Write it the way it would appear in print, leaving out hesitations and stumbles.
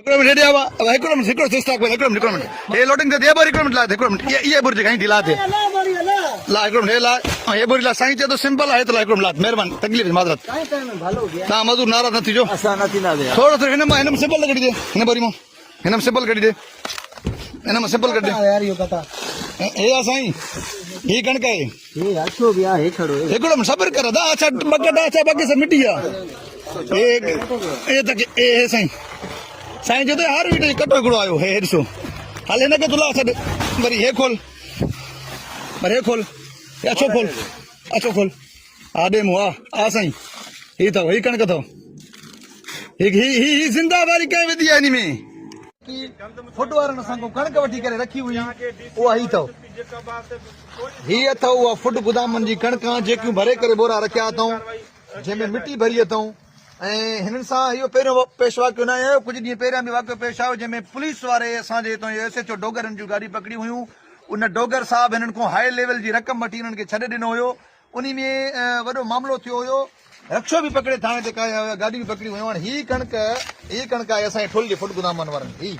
minute आवा हिकिड़ो minute हिकिड़ो स्टॉक हिकिड़ो मिनट हे लोडिंग ते दे हिकिड़ो मिनट ला हिकिड़ो मिनट ये बुर्ज कहीं ढिला थे ला हिकिड़ो मिनट हे ला ये बुर्ज ला साईं चए तो सिंपल आहे त ला हिकिड़ो मिनट महिरबानी तकलीफ़ माज़रत तव्हां मज़दूर नाराज़ न थीजो थोरो थोरो हिन मां सिंपल कढी दे हिन बोरी मां हिन में सिंपल कढी दे हिन में सिंपल कढी दे हे आहे साईं ही कणक आहे हिकिड़ो मिनट सब्र कर दा अच्छा बकेट अच्छा बाक़ी सब मिटी आहे हे तक हे साईं साईं जो हर वीडियो कटो हिकिड़ो आयो हे ॾिसो हल हिनखे तुला छॾ वरी हे खोल वरी हे खोल अछो खोल अछो खोल हा ॾे मूं हा साईं ही अथव ही कणक अथव ही ज़िंदा वारी कंहिं विधी आहे हिन में फुट वारनि असां खां कणक वठी करे रखी हुई उहा ही अथव ही अथव उहा फुट गोदामनि जी कणकां जेकियूं भरे करे बोरा रखिया अथऊं जंहिंमें मिटी भरी अथऊं ऐं हिननि सां इहो पहिरियों पेश वाक़ियो न आयो कुझु ॾींहं पहिरियां बि वाक़ियो पेश आयो जंहिंमें पुलिस वारे असांजे हितां SHO डोगरनि जूं गाॾी पकड़ी हुयूं उन डोगर साहिब हिननि खां हाई लेवल जी रक़म वठी हिननि खे छॾे ॾिनो हुयो उन में वॾो मामिलो थियो हुयो रक्षो बि पकड़े थाणे ते कया हुया गाॾी बि पकड़ी हुयूं हाणे ही कणक आहे असांजे ठुल जे फुट गोदामनि वारनि ही